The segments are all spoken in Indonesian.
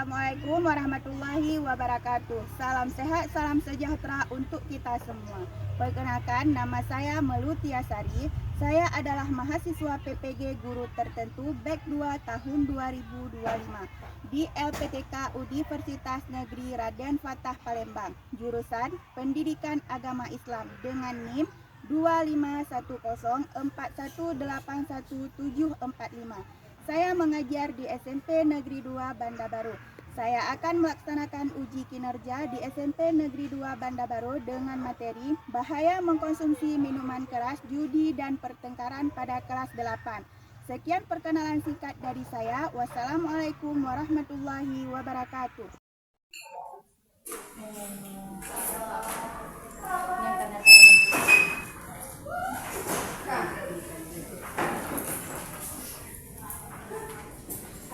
Assalamualaikum warahmatullahi wabarakatuh. Salam sehat, salam sejahtera untuk kita semua. Perkenalkan, nama saya Melutiasari. Saya adalah mahasiswa PPG Guru Tertentu BEK 2 tahun 2025 di LPTK Universitas Negeri Raden Fatah Palembang, jurusan Pendidikan Agama Islam dengan NIM 25104181745. Saya mengajar di SMP Negeri 2 Banda Baru. Saya akan melaksanakan uji kinerja di SMP Negeri 2 Banda Baru dengan materi bahaya mengkonsumsi minuman keras, judi, dan pertengkaran pada kelas 8. Sekian perkenalan singkat dari saya. Wassalamualaikum warahmatullahi wabarakatuh.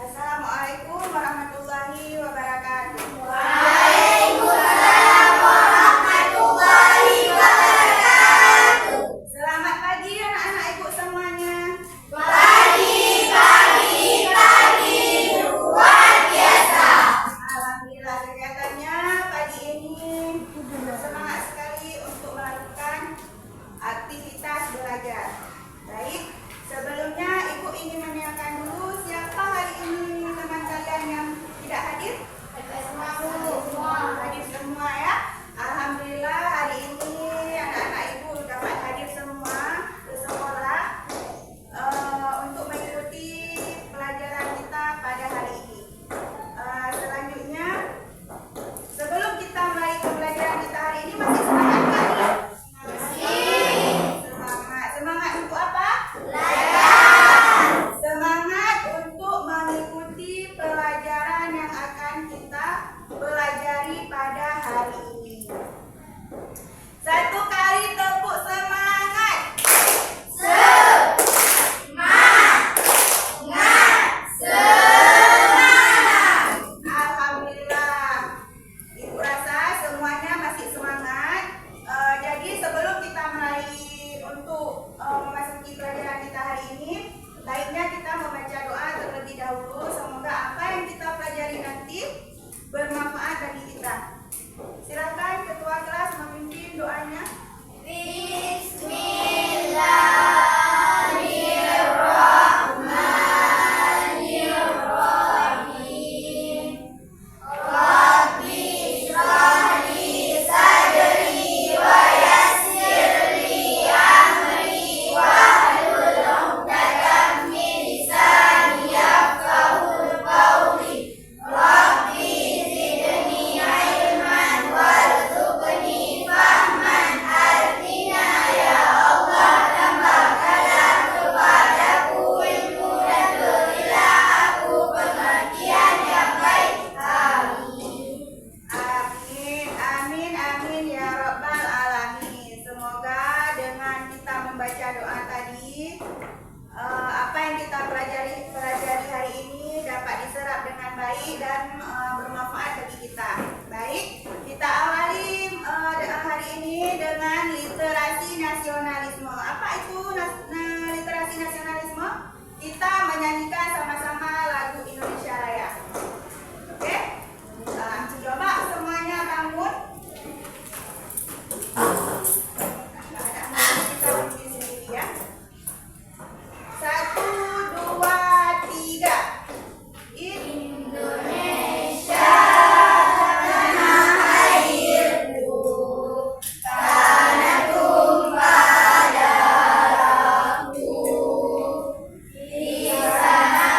Assalamualaikum warahmatullahi wabarakatuh. Waalaikumsalam warahmatullahi wabarakatuh. Selamat pagi anak-anak ibu semuanya. Pagi, luar biasa. Alhamdulillah, kelihatannya pagi ini semangat sekali untuk melakukan aktivitas belajar. Baik, sebelumnya ibu ingin menanyakan dulu siapa hari ini teman kalian yang tidak hadir? Hadir semua ya. Alhamdulillah hari ini anak-anak ibu dapat hadir semua ke sekolah untuk mengikuti pelajaran kita pada hari ini. Selanjutnya, sebelum kita mulai ke pelajaran kita hari ini, masih semangat kan? Semangat. Semangat untuk apa? Semangat untuk mengikuti pelajaran yang akan kita pelajari pada hari ini. Satu kali tepuk semangat. Alhamdulillah. Ibu rasa semuanya masih semangat. Jadi sebelum kita mulai untuk memasuki pelajaran kita hari ini, baiknya kita membaca doa terlebih dahulu. Semoga apa yang kita pelajari nanti bermanfaat bagi kita. Silakan ketua kelas memimpin doanya. Bismillahirrahmanirrahim. Rabbi shrah li sadri wa yassir li amri wahlul 'uqdatam min lisani yafqahul qawli. Rabbi zidni ilman warzuqni fahman. Artina ya Allah, tambahkanlah kepadaku ilmu dan berilah aku pengertian yang baik. Amin. Amin ya Rabbal Alamin. Semoga dengan kita membaca doa tadi, apa yang kita pelajari hari ini dapat diserap dengan baik dan bermanfaat bagi kita. Baik, kita awali doa hari ini dengan literasi nasionalisme. Apa itu literasi nasionalisme? Kita menyanyikan sama-sama lagu Indonesia Raya. Oke? Coba semuanya bangun. Nggak ada masalah, kita berdiri sendiri ya. 1, 2, 3. Indonesia tanah airku, tanah tumpah darahku. Di sana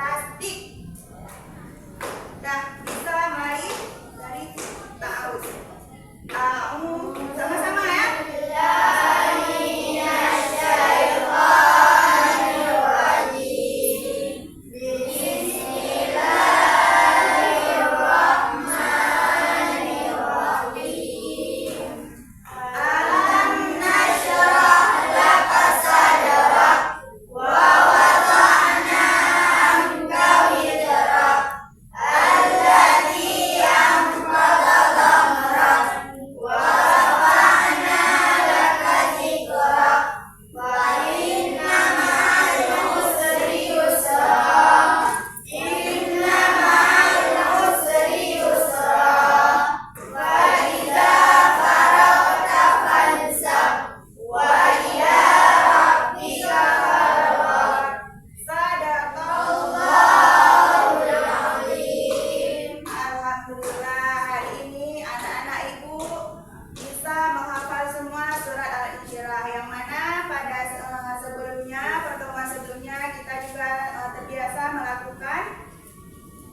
tasdik. Dah bisa mari dari ta'awuz. Sama-sama ya.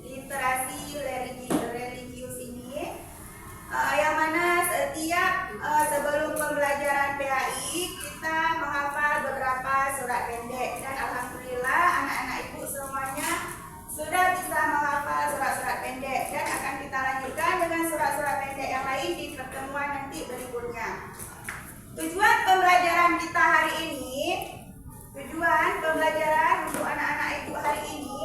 Literasi religius ini, yang mana setiap sebelum pembelajaran PAI kita menghafal beberapa surat pendek, dan alhamdulillah anak-anak ibu semuanya sudah bisa menghafal surat-surat pendek, dan akan kita lanjutkan dengan surat-surat pendek yang lain di pertemuan nanti berikutnya. Tujuan pembelajaran kita hari ini, tujuan pembelajaran untuk anak-anak ibu hari ini,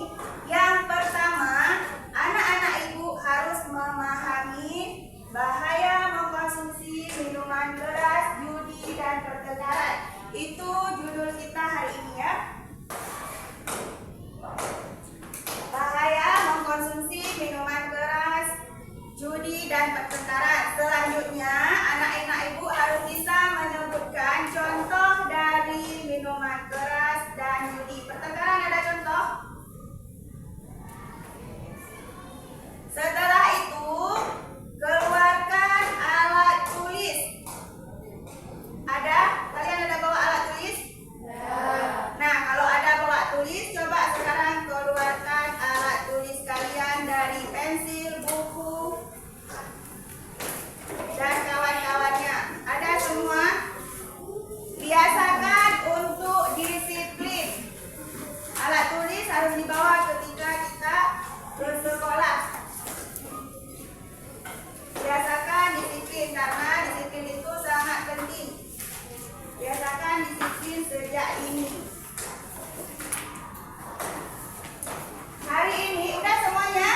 yang pertama, anak-anak ibu harus memahami bahaya mengkonsumsi minuman keras, judi, dan pertengkaran. Itu judul kita hari ini ya. Bahaya mengkonsumsi minuman keras, judi, dan pertengkaran. Selanjutnya, anak-anak ibu harus bisa menyebutkan contoh dari minuman keras dan judi. Pertengkaran ada contoh? Setelah itu, keluarkan alat tulis. Ada? Kalian ada bawa alat tulis? Nah, kalau ada bawa tulis, coba sekarang keluarkan alat tulis kalian dari pensil, buku, dan kawan-kawannya. Ada semua? Biasakan untuk disiplin. Alat tulis harus dibawa ketika kita bersekolah. Biasakan disiplin, karena disiplin itu sangat penting. Biasakan disiplin sejak ini. Hari ini udah semuanya?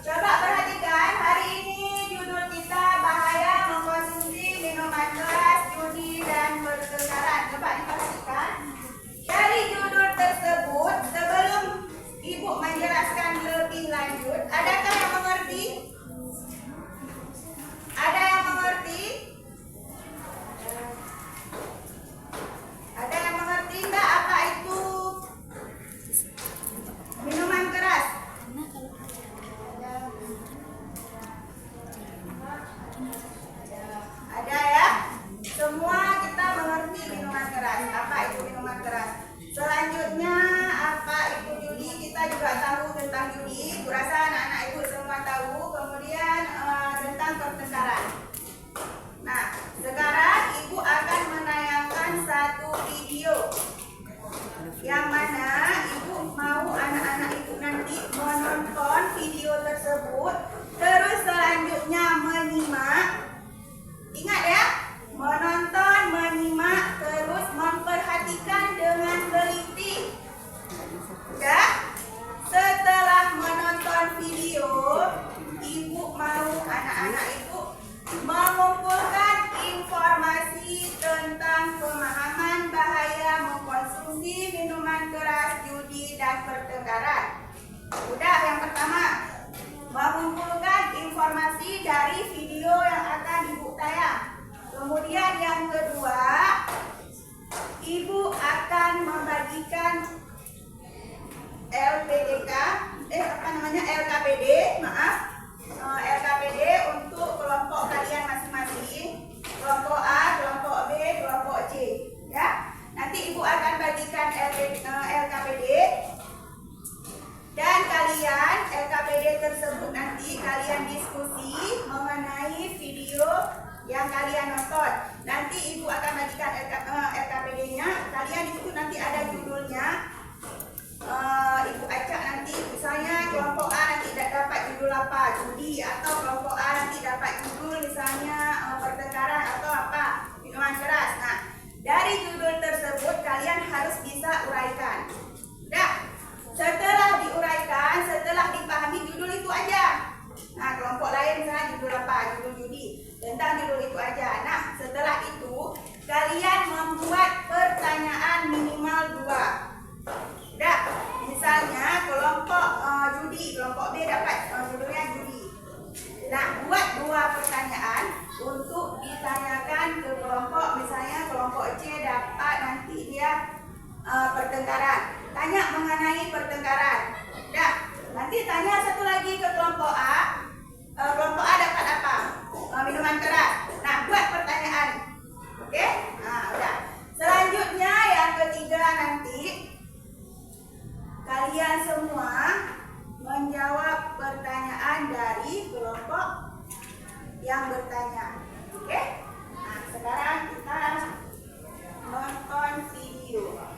Coba perhatikan, hari ini judul kita bahaya mengkonsumsi minuman keras, judi, dan pertengkaran. Coba diperhatikan. Dari judul tersebut, sebelum ibu menjelaskan lebih lanjut, adakah yang mengerti? Ada yang mengerti? Ada yang mengerti enggak apa itu minuman keras? Ada ya? Semua kita mengerti minuman keras. Apa itu minuman keras? Selanjutnya, apa itu judi? Kita juga tahu tentang judi. Kurasa anak-anak ibu semua tahu. Kemudian tentang pertengkaran. Nah, sekarang ibu akan menayangkan satu video, yang mana ibu mau anak-anak ibu nanti menonton video tersebut, terus selanjutnya menyimak. Ingat ya, menonton, menyimak, terus memperhatikan dengan teliti. Ya, setelah menonton video, ibu mau anak-anak ibu mengumpulkan informasi tentang pemahaman bahaya mengkonsumsi minuman keras, judi, dan pertengkaran. Udah, yang pertama, mengumpulkan informasi dari video yang akan ibu tayang. Kemudian yang kedua, ibu akan membagikan LKPD, LKPD untuk kelompok kalian masing-masing, kelompok A, kelompok B, kelompok C, ya. Nanti ibu akan bagikan LKPD. kalian diskusi mengenai video yang kalian nonton. Nanti ibu akan bagikan RKPD-nya. Kalian di situ nanti ada judulnya. Ibu acak nanti misalnya kelompok A nanti dapat judul apa, judi, atau kelompok A nanti dapat judul misalnya pertengkaran atau apa, minuman keras. Nah, dari judul tersebut kalian harus bisa uraikan. Dah, setelah diuraikan, setelah dipahami judul itu aja. Nah, kelompok lain misalnya judul apa, judul judi, tentang judul itu aja. Nah, setelah itu kalian membuat pertanyaan minimal 2. Dah, misalnya kelompok judi, kelompok B dapat judulnya judi. Nah, buat 2 pertanyaan untuk ditanyakan ke kelompok, misalnya kelompok C dapat nanti dia pertengkaran. Tanya mengenai pertengkaran. Dah, nanti tanya satu lagi ke kelompok A. Kelompok A dapat apa? Minuman keras. Nah, buat pertanyaan. Oke? Nah, udah. Selanjutnya yang ketiga nanti kalian semua menjawab pertanyaan dari kelompok yang bertanya. Oke? Nah, sekarang kita nonton video.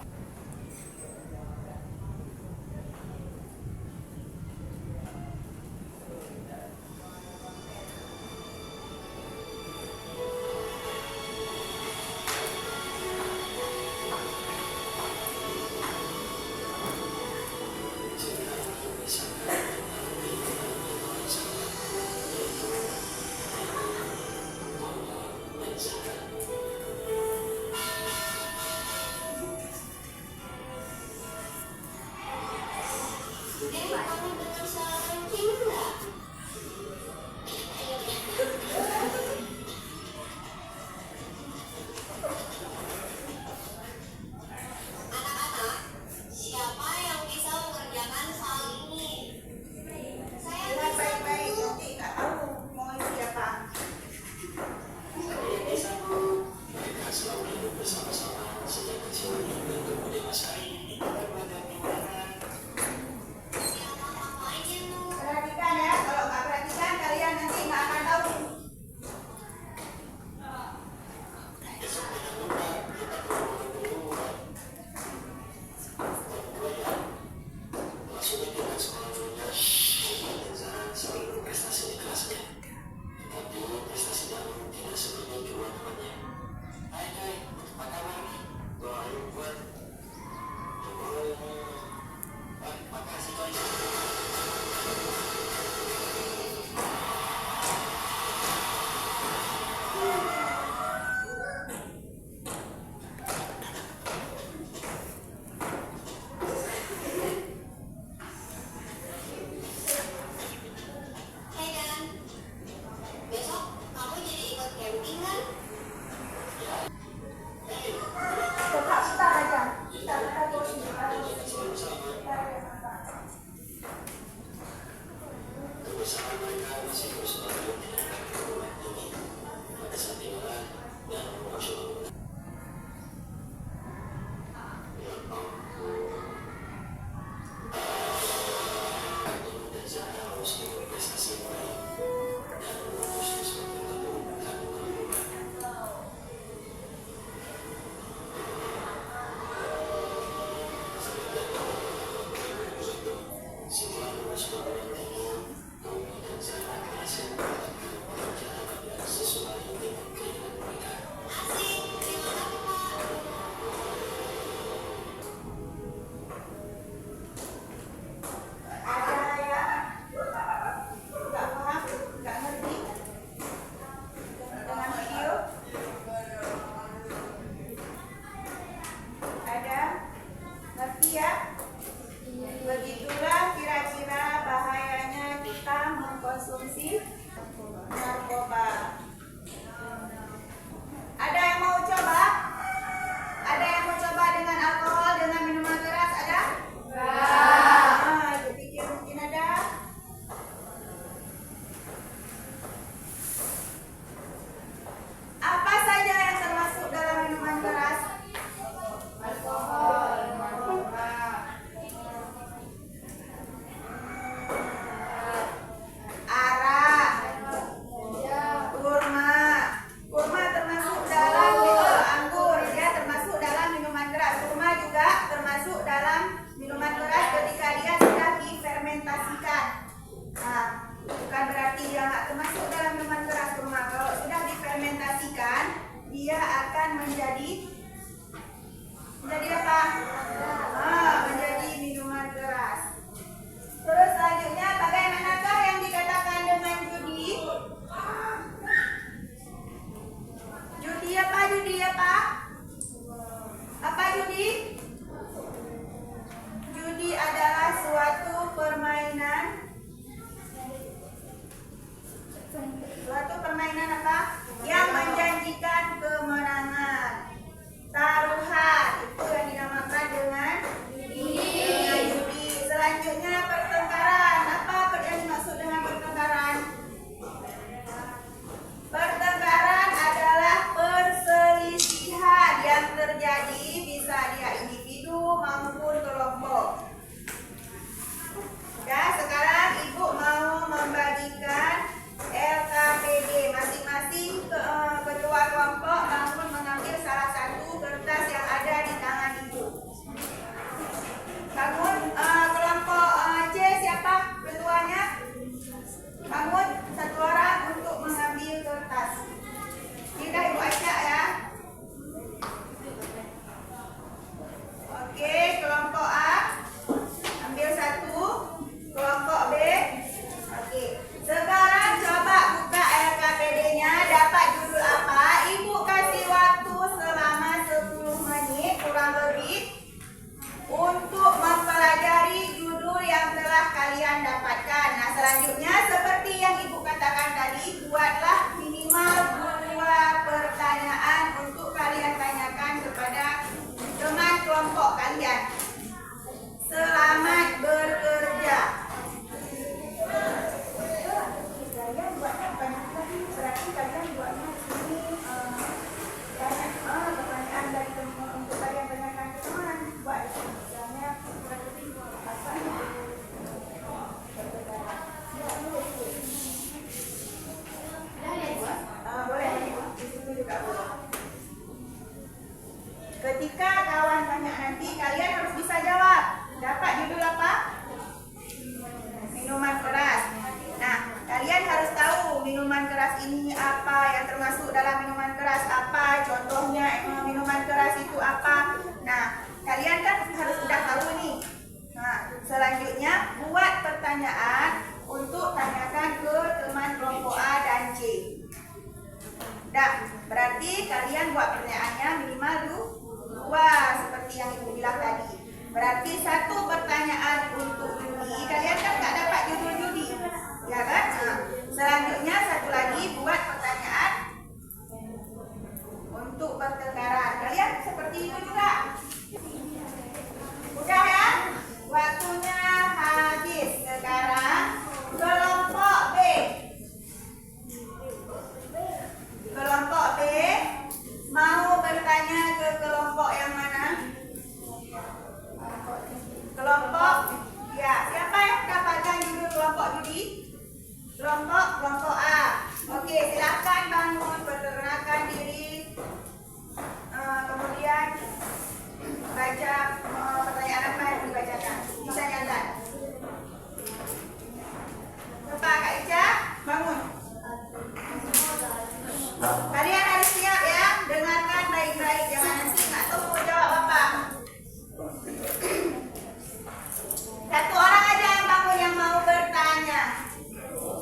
Satu orang aja yang bangun yang mau bertanya.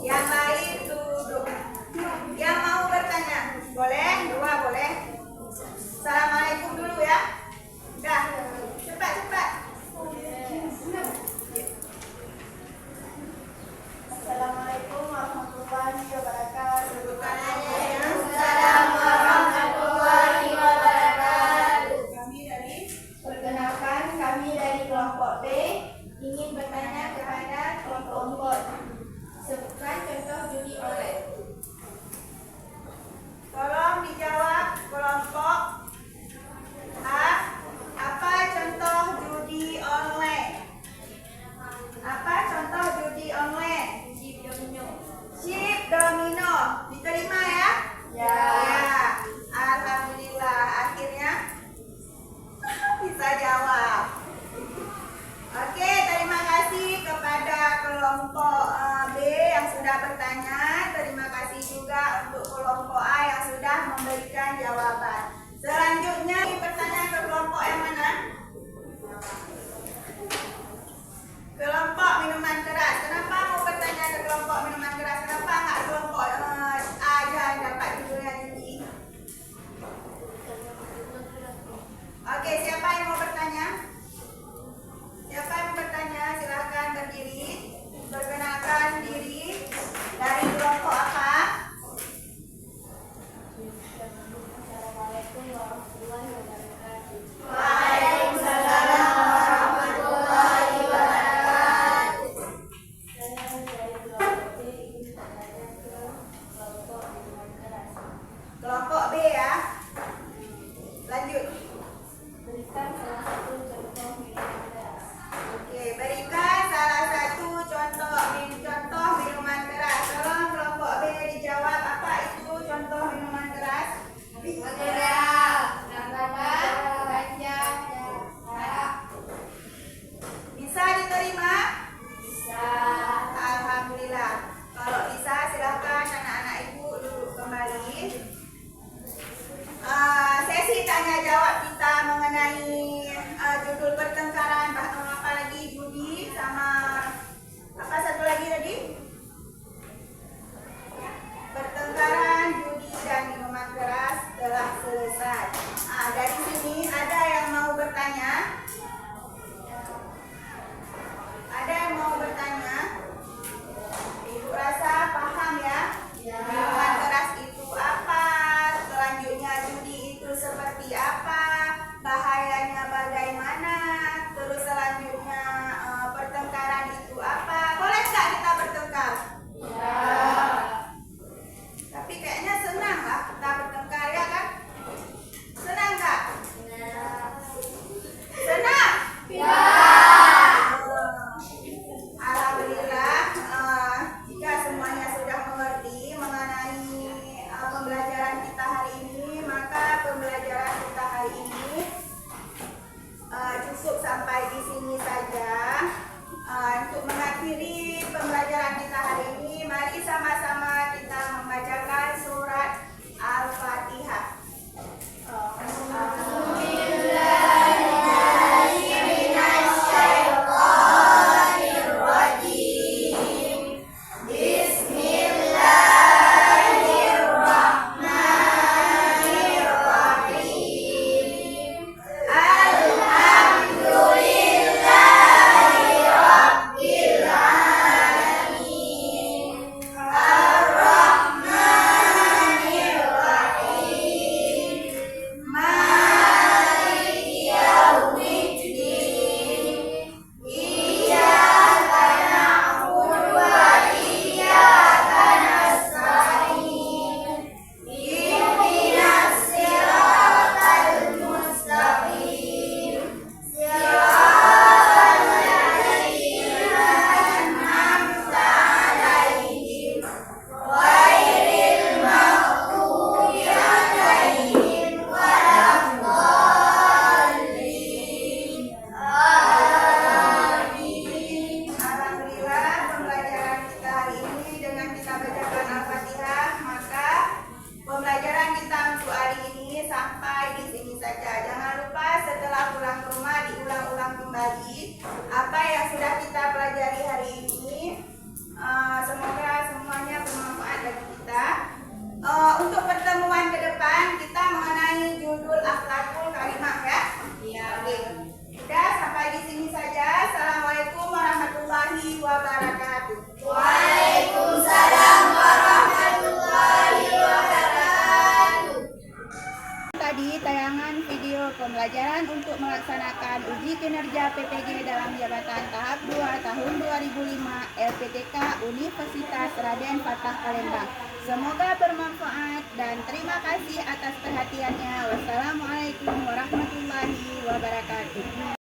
Yang lain duduk. Yang mau bertanya, boleh? Dua boleh. Assalamualaikum dulu ya. Dah, cepat. Assalamualaikum warahmatullahi wabarakatuh. Waalaikumsalam warahmatullahi wabarakatuh. Perkenalkan, kami dari kelompok B ingin bertanya kepada kelompok. Sebutkan contoh judi online. Tolong dijawab kelompok A. Apa contoh judi online? Apa contoh judi online? Chip domino. Diterima ya? Ya. Alhamdulillah, akhirnya bisa jawab. Oke, terima kasih kepada kelompok B yang sudah bertanya. Terima kasih juga untuk kelompok A yang sudah memberikan jawaban. Selanjutnya pertanyaan ke kelompok yang mana? Kelompok minuman keras. Kenapa mau bertanya ke kelompok minuman keras? Kenapa nggak kelompok A aja yang dapat judulnya judi? Oke, siapa yang mau bertanya? Siapa yang mau bertanya? Silahkan berdiri. Perkenalkan diri. Dari kelompok apa? Assalamualaikum warahmatullahi wabarakatuh. Waalaikumsalam warahmatullahi wabarakatuh. Saya dari kelompok B ingin bertanya ke kelompok minuman keras. Kelompok B ya. Lanjut. Berikan salah satu contoh minuman keras. Oke, berikan salah satu contoh minuman keras. Tolong kelompok B dijawab apa itu contoh minuman keras. Bisa diterima? Bisa. Alhamdulillah. Kalau bisa silahkan anak-anak ibu duduk kembali. Sesi tanya jawab kita mengenai judul pertengkaran, apa lagi judi sama apa satu lagi tadi? Pertengkaran, judi dan minuman keras telah selesai. Dari sini ada yang mau bertanya? tahun 2005 LPTK Universitas Raden Fatah Palembang. Semoga bermanfaat dan terima kasih atas perhatiannya. Wassalamualaikum warahmatullahi wabarakatuh.